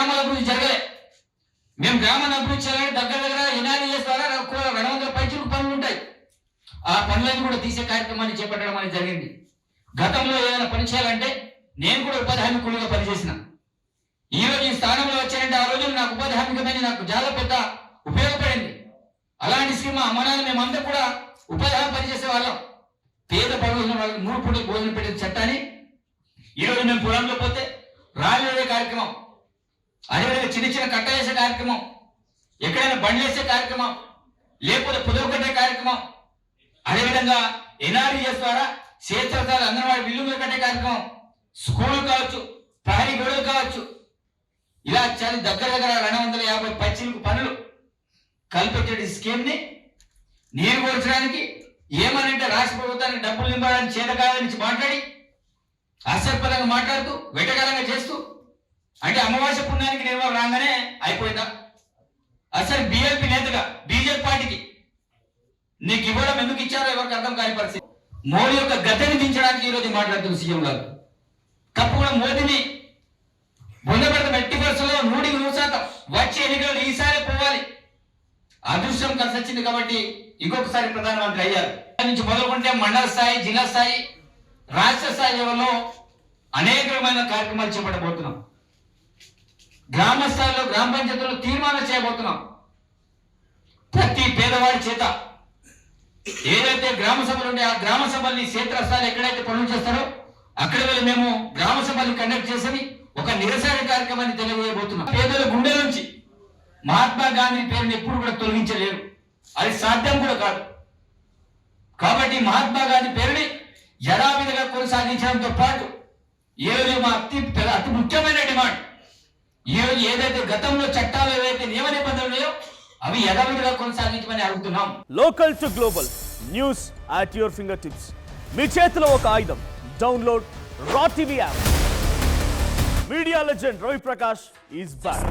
గ్రామాల అభివృద్ధి జరగలే. మేము గ్రామాన్ని అభివృద్ధి చేయాలంటే దగ్గర ఎన్ఆర్ఈఎస్ ద్వారా 200 పైచులకు పనులు ఉంటాయి. ఆ పనులను కూడా తీసే కార్యక్రమాన్ని చేపట్టడం అనేది జరిగింది. గతంలో ఏదైనా పని చేయాలంటే నేను కూడా ఉపాధి హామీ కూలీగా పనిచేసిన. ఈ రోజు ఈ స్థానంలో వచ్చానంటే ఆ రోజు నాకు ఉపాధి హామీ నాకు చాలా పెద్ద ఉపయోగపడింది. అలాంటి స్కీమ్ మా అమ్మనాన్న మేమందరూ కూడా ఉపాధి హామీ పనిచేసే వాళ్ళం. పేద పనులు వాళ్ళకి 3 పూటలు భోజనం పెట్టే చట్టాన్ని ఈరోజు మేము పొలంలో పోతే రాళ్ళు వేసే కార్యక్రమం, అదేవిధంగా చిన్న చిన్న కట్ట వేసే కార్యక్రమం, ఎక్కడైనా బండ్లు వేసే కార్యక్రమం, లేకపోతే పొదవ కట్టే కార్యక్రమం, అదేవిధంగా ఎన్ఆర్ఈఎస్ ద్వారా క్షేత్రస్థాయి అంగన్వాడీ బిల్లులు కట్టే కార్యక్రమం, స్కూల్ కావచ్చు, ప్రహరీ గొడవలు కావచ్చు, ఇలా చాలా దగ్గర 250 పైచీలకు పనులు కల్పించే స్కీమ్ ని నీరుగోర్చడానికి ఏమనంటే రాష్ట్ర ప్రభుత్వానికి డబ్బులు నింపడానికి చేతకాల నుంచి మాట్లాడి అసత్పరంగా మాట్లాడుతూ వెటకారంగా చేస్తూ అంటే అమావాస్య పుణ్యానికి నిర్వహణ రాగానే అయిపోయిందా? అసలు బిఎల్పి నేతగా బీజేపీ పార్టీకి నీకు ఇవ్వడం ఎందుకు ఇచ్చారో ఎవరికి అర్థం కాని పరిస్థితి. మోడీ యొక్క గతిని దించడానికి ఈరోజు మాట్లాడుతున్న సీఎం గారు తప్పకుండా మోదీని బొందపెడతాం. 100% వచ్చే ఎన్నికలు ఈసారి పోవాలి. అదృష్టం కలిసి వచ్చింది కాబట్టి ఇంకొకసారి ప్రధానమంత్రి అయ్యారు. నుంచి మొదలుకుంటే మండల స్థాయి, జిల్లా స్థాయి, రాష్ట్ర స్థాయి లెవెల్లో అనేకమైన కార్యక్రమాలు చేపట్టబోతున్నాం. గ్రామ స్థాయిలో గ్రామ పంచాయతీలో తీర్మానం చేయబోతున్నాం. ప్రతి పేదవాడి చేత ఏదైతే గ్రామ సభలు ఉంటే ఆ గ్రామ సభల్ని క్షేత్రస్థాయిలో ఎక్కడైతే పనులు చేస్తారో అక్కడ వెళ్ళి మేము గ్రామ సభల్ని కండక్ట్ చేసి ఒక నిరసన కార్యక్రమాన్ని తెలియజేయబోతున్నాం. పేదల గుండె నుంచి మహాత్మా గాంధీ పేరుని ఎప్పుడు కూడా తొలగించలేరు, అది సాధ్యం కూడా కాదు. కాబట్టి మహాత్మా గాంధీ పేరుని యథావిధిగా కొనసాగించడంతో పాటు ఈరోజు మా అతి ముఖ్యమైన డిమాండ్ ఈరోజు ఏదైతే గతంలో చట్టాలు ఏవైతే నియమ నిబంధనలు ఉన్నాయో అవి యథావిధిగా కొనసాగించమని అడుగుతున్నాం. Local to global news at your finger tips. మీ చేతిలో ఒక ఆయుధం. Download Raw TV app. Media legend Ravi Prakash is back.